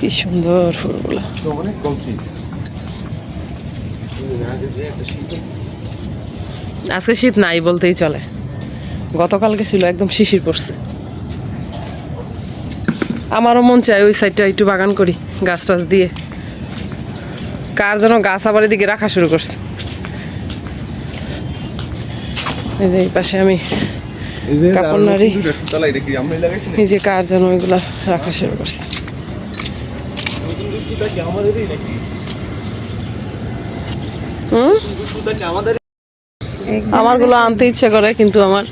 কি সুন্দর ফুলগুলো। আজকে শীত নাই বলতেই চলে, গতকালকে ছিল একদম শিশির পড়ছে। আমারও মন চায় ওই সাইডটা একটু বাগান করি গাছ টাছ দিয়ে। কার যেন গাছ আবার এদিকে রাখা শুরু করছে। এই যে এই পাশে আমি কাপড় নাড়ি, এই যে কার যেন ওইগুলা রাখা শুরু করছে। আমার গুলো আনতে ইচ্ছে করে কিন্তু আমার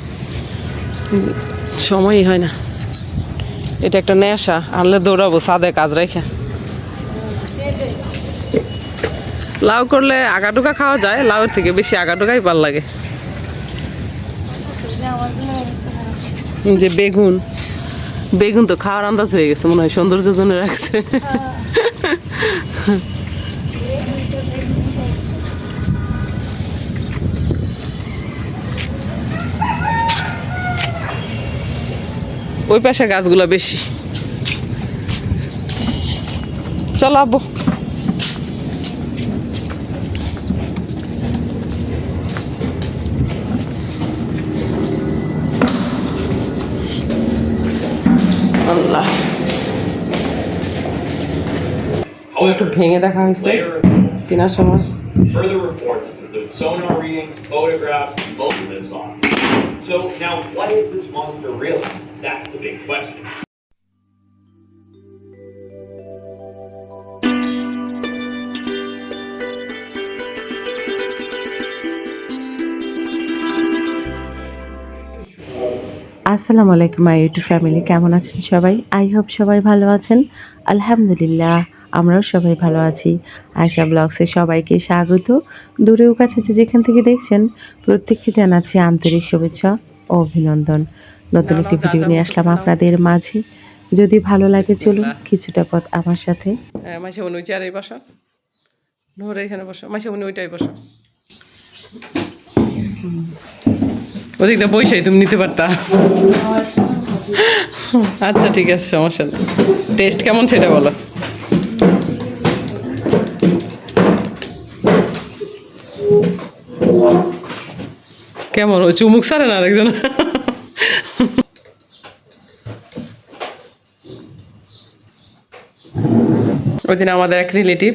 সময়ই হয় না। এটা একটা নেশা, আনলে দৌড়াবো ছাদে কাজ রেখে। লাউ করলে আগাটুকা খাওয়া যায়, লাউর থেকে বেশি আগাটুকাই ভাল লাগে। যে বেগুন, বেগুন তো খাওয়ার আন্দাজ হয়ে গেছে মনে হয়, সৌন্দর্যের জন্য রাখছে। ওই পাশে গাছগুলো বেশি। চলো আব্বু। আল্লাহ, একটু ভেঙে দেখা হয়েছে কেনার সময়। Further reports include sonar readings, photographs, and motives on it. So now, what is this monster really? That's the big question. আসসালামু আলাইকুম মাই ইউটিউব ফ্যামিলি, কেমন আছেন সবাই? আই হোপ সবাই ভালো আছেন। আলহামদুলিল্লাহ, আমরাও সবাই ভালো আছি। আয়শা ব্লগসে সবাইকে স্বাগত। দূরেও কাছে যে যেখান থেকে দেখছেন প্রত্যেককে জানাচ্ছি আন্তরিক শুভেচ্ছা ও অভিনন্দন। নতুন একটি ভিডিও নিয়ে আসলাম আপনাদের মাঝে। যদি ভালো লাগে চলুন কিছুটা পথ আমার সাথে। মাসে ওই চেয়ারেই বসো, নোরে এখানে বসো, মাসে ওইটাই বসো। ওদিকটা বইসাই তুমি নিতে পারতা। আচ্ছা ঠিক আছে, সমস্যা নেই। টেস্ট কেমন সেটা বলো। কেমন ও চুমুক সারে না আরেকজন। ওই দিন আমাদের এক রিলেটিভ,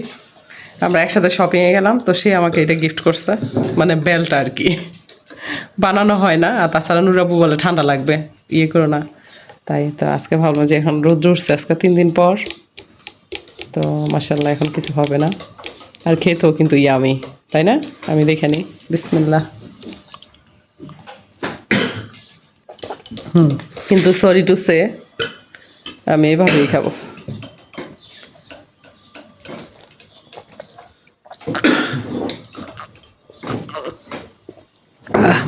আমরা একসাথে শপিংয়ে গেলাম, তো সে আমাকে এটা গিফট করছে, মানে বেলটা আর কি। বানানো হয় না, আর তাছাড়া নুরাবু বলে ঠান্ডা লাগবে, ইয়ে করো না। তাই তো আজকে ভাবলাম যে এখন রোদ উঠছে আজকে 3 দিন পর, তো মাশাআল্লাহ এখন কিছু হবে না। আর খেতেও কিন্তু ইয়ামি, তাই না? আমি দেখে নিই, বিসমিল্লাহ। কিন্তু সরি টু সে, আমি এভাবেই খাবো।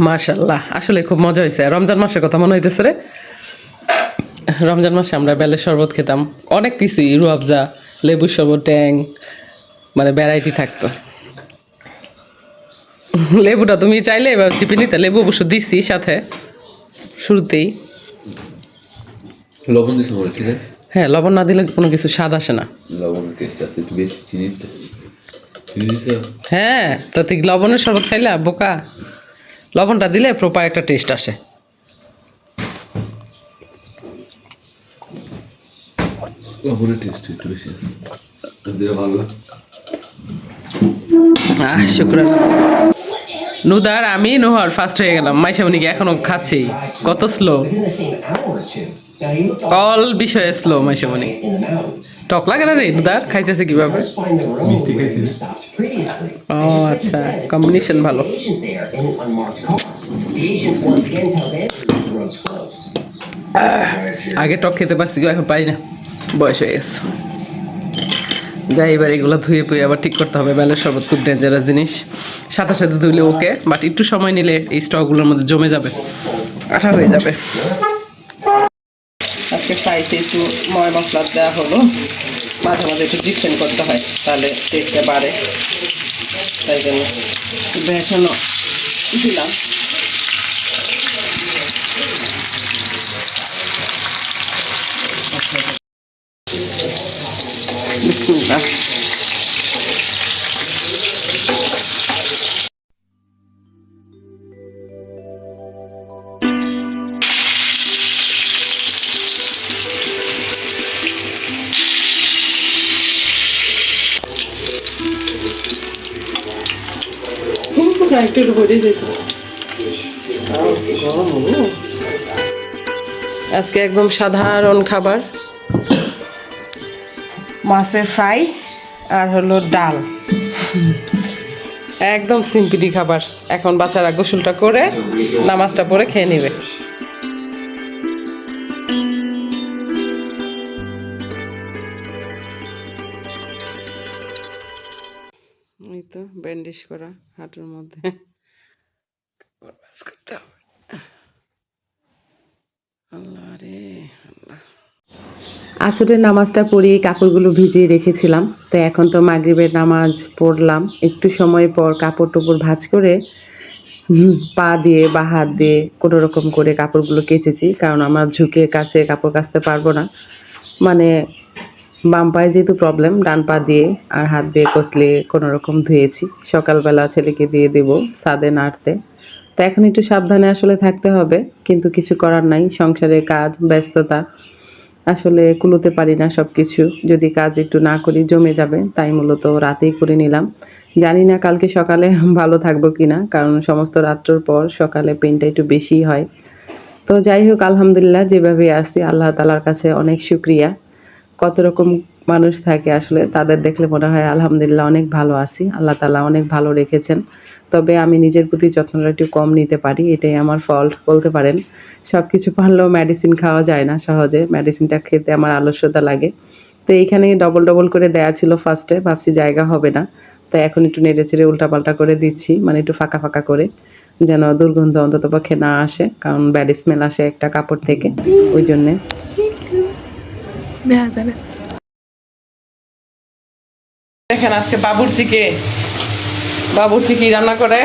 মাশাআল্লাহ, আসলে খুব মজা হয়েছে। রমজান মাসের কথা মনে হইতেছে রে। রমজান মাসে আমরা বেলের শরবত খেতাম, অনেক কিছুই, রুয়াবজা, লেবুর শরবত, ট্যাং, মানে ভ্যারাইটি থাকতো। লেবুটা তুমি চাইলে এবার চিপে নিতে, লেবু অবশ্য দিচ্ছি সাথে শুরুতেই। লবণ দিছো বলে ঠিক আছে। হ্যাঁ, লবণ না দিলে কোনো কিছু স্বাদ আসে না। লবণের টেস্ট আছে একটু বেশি, চিনি দিছো। হ্যাঁ, তো তুই লবণের শরবত খাইলা বোকা, লবণটা দিলে প্রপার একটা টেস্ট আসে। লবণের টেস্ট একটু বেশি আছে, দিলে ভালো লাগে। শুক্রান। নুদার আমি নোহর ফার্স্ট হয়ে গেলাম, মাইশামণিকে এখনো খাচ্ছি। কত স্লো, অল বিষয়ে স্লো মাইশামণি। টক লাগে না রে নুদার, খাইতেছে কিভাবে? ও আচ্ছা, কম্বিনেশন ভালো। আগে টক খেতে পারছি, এখন পারি না, বয়স হয়ে গেছে। যাই, এবার এগুলো ধুয়ে পুয়ে আবার ঠিক করতে হবে। বেলের শরবত খুব ডেঞ্জারাস জিনিস, সাথে সাথে ধুলে ওকে, বাট একটু সময় নিলে এই স্টকগুলোর মধ্যে জমে যাবে, আঠা হয়ে যাবে। আজকে ফ্রাইতে একটু ময় মশলা দেওয়া হলো, মাঝে মাঝে একটু ডিফারেন্ট করতে হয়, তাহলে টেস্টটা বাড়ে, তাই জন্য বেসনও দিলাম। একটু ভরে যেত। আজকে একদম সাধারণ খাবার, মাছের ফ্রাই আর হলো ডাল, একদম সিম্পলি খাবার। এখন বাচ্চারা গোসলটা করে নামাজটা পড়ে খেয়ে নেবে। এই তো ব্যান্ডেজ করা হাঁটুর মধ্যে করতে হবে। আল্লাহ রে আল্লাহ। আসরের নামাজটা পড়িয়ে কাপড়গুলো ভিজিয়ে রেখেছিলাম, তো এখন তো মাগরিবের নামাজ পড়লাম। একটু সময় পর কাপড় টাপড় ভাঁজ করে পা দিয়ে বা হাত দিয়ে কোনো রকম করে কাপড়গুলো কেচেছি, কারণ আমার ঝুঁকে কাছে কাপড় কাচতে পারবো না। মানে বাম পায়ে যেহেতু প্রবলেম, ডান পা দিয়ে আর হাত দিয়ে কষলে কোনো রকম ধুয়েছি। সকালবেলা ছেলেকে দিয়ে দেবো ছাদে নাড়তে, তো এখন একটু সাবধানে আসলে থাকতে হবে, কিন্তু কিছু করার নাই। সংসারের কাজ ব্যস্ততা, আসলে কুলোতে পারি না সব কিছু। যদি কাজ একটু না করি জমে যাবে, তাই মূলত রাতেই করে নিলাম। জানি না কালকে সকালে ভালো থাকবো কি না, কারণ সমস্ত রাত্রর পর সকালে পেনটা একটু বেশি হয়। তো যাই হোক, আলহামদুলিল্লাহ যেভাবে আছি, আল্লাহ তাআলার কাছে অনেক শুকরিয়া। কত রকম মানুষ থাকে আসলে, তাদের দেখলে মনে হয় আলহামদুলিল্লাহ অনেক ভালো আছি, আল্লাহ তাআলা অনেক ভালো রেখেছেন। তবে আমি নিজের প্রতি যত্নটা একটু কম নিতে পারি, এটাই আমার ফল্ট বলতে পারেন। সব কিছু পারলেও মেডিসিন খাওয়া যায় না সহজে, মেডিসিনটা খেতে আমার আলস্যতা লাগে। তো এইখানে ডবল ডবল করে দেয়া ছিল ফার্স্টে, ভাবছি জায়গা হবে না, তাই এখন একটু নেড়ে চেড়ে উল্টাপাল্টা করে দিচ্ছি, মানে একটু ফাঁকা ফাঁকা করে, যেন দুর্গন্ধ অন্ততপক্ষে না আসে, কারণ ব্যাড স্মেল আসে একটা কাপড় থেকে, ওই জন্যে। দেখেন আজকে বাবুর্চি কি রান্না করে,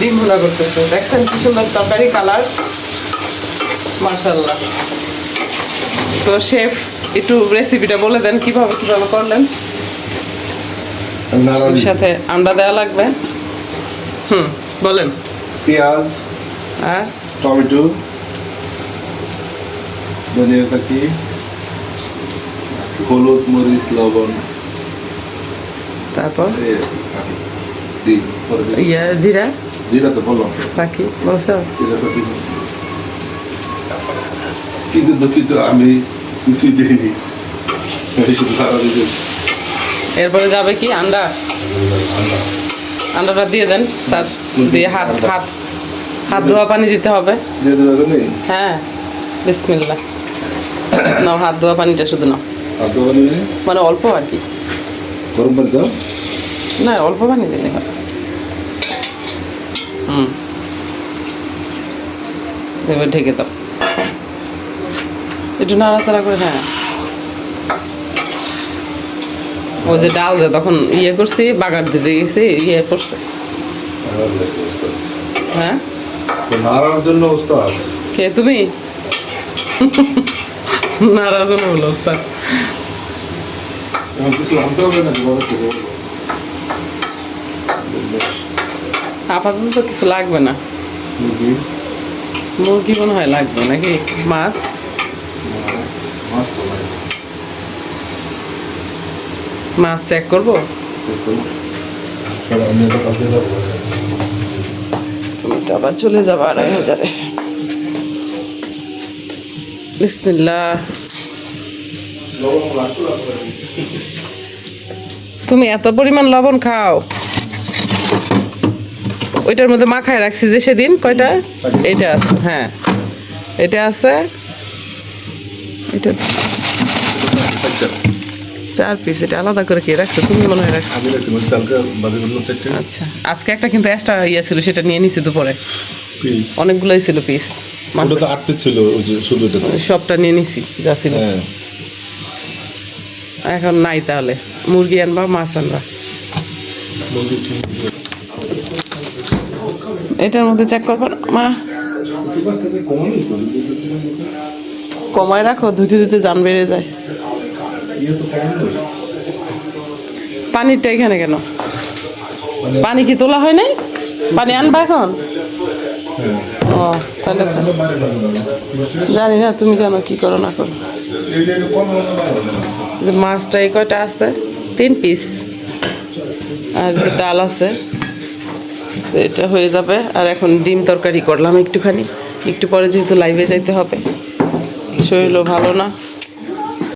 ডিম ভুনা করতেছে। দেখছেন কি সুন্দর তরকারি কালার, মাশাআল্লাহ। তো শেফ একটু রেসিপিটা বলে দেন, কিভাবে করলেন। এর সাথে আন্ডা দেওয়া লাগবে, বলেন। পেঁয়াজ আর টমেটো, ধনিয়া পাতা, হলুদ মরিচ লবণ, তারপর ডিম পরে দিই। জিরা জিরা তো বললাম, বাকি বলছো। জিরাটা দিই, কিন্তু দুঃখিত আমি কিছুই দিইনি, আমি শুধু সারা দিই। এরপরে যাবে কি আন্ডাটা দিয়ে দেন স্যার, দিয়ে হাত ধোয়া পানি দিতে হবে। দিয়ে দেবে নেই, হ্যাঁ বিসমিল্লাহ। নাও হাত ধোয়া পানিটা শুধু নাও, আর দেওয়া নেই, মানে অল্প আর কি, গরম পানি দাও। না অল্প পানি দিলে হবে। এবার ঢেকে দাও, একটু নাড়াচাড়া করে। হ্যাঁ ওই যে ডাল যে তখন করছি, বাগার দিতে গেছি, পড়ছে। হ্যাঁ নাড়ার জন্য ওস্তাদ, কে তুমি? নাড়ার জন্য বলো ওস্তাদ। এখন কিছু আনতে হবে না, আপাতত তো কিছু লাগবে না, মুরগি মনে হয় লাগবে নাকি, মাছ চেক করবো। তুমি তো আবার চলে যাবা ২,৫০০-এ। বিসমিল্লাহ। তুমি এত পরিমাণ লবণ খাও? ওইটার মধ্যে মাখায় রাখছি যে সেদিন, কয়টা? এইটা আছে, হ্যাঁ এটা আছে, এটা 4 পিস। এটা আলাদা করে কে রাখছো? তুমি মনে হয় রাখছো। আচ্ছা, আজকে একটা কিন্তু এক্সট্রা ছিল, সেটা নিয়ে নিছি দুপুরে, অনেকগুলোই ছিল পিস। সবটা নিয়ে নিছি যা ছিল। এখন নাই, তাহলে মুরগি আনবা, মাছ আনবা। এটার মধ্যে চেক করবো না মা, কমায় রাখো, ধুতে ধুতে জান বেড়ে যায়। পানিরটা এখানে কেন? পানি কি তোলা হয় নাই? পানি আনবা এখন? ও তাহলে জানি না, তুমি জানো কি করো না করো। যে মাছটা এই কয়টা আছে, 3 পিস, আর যে ডাল আছে তো এটা হয়ে যাবে। আর এখন ডিম তরকারি করলাম একটুখানি, একটু পরে যেহেতু লাইভে যাইতে হবে, শরীরও ভালো না।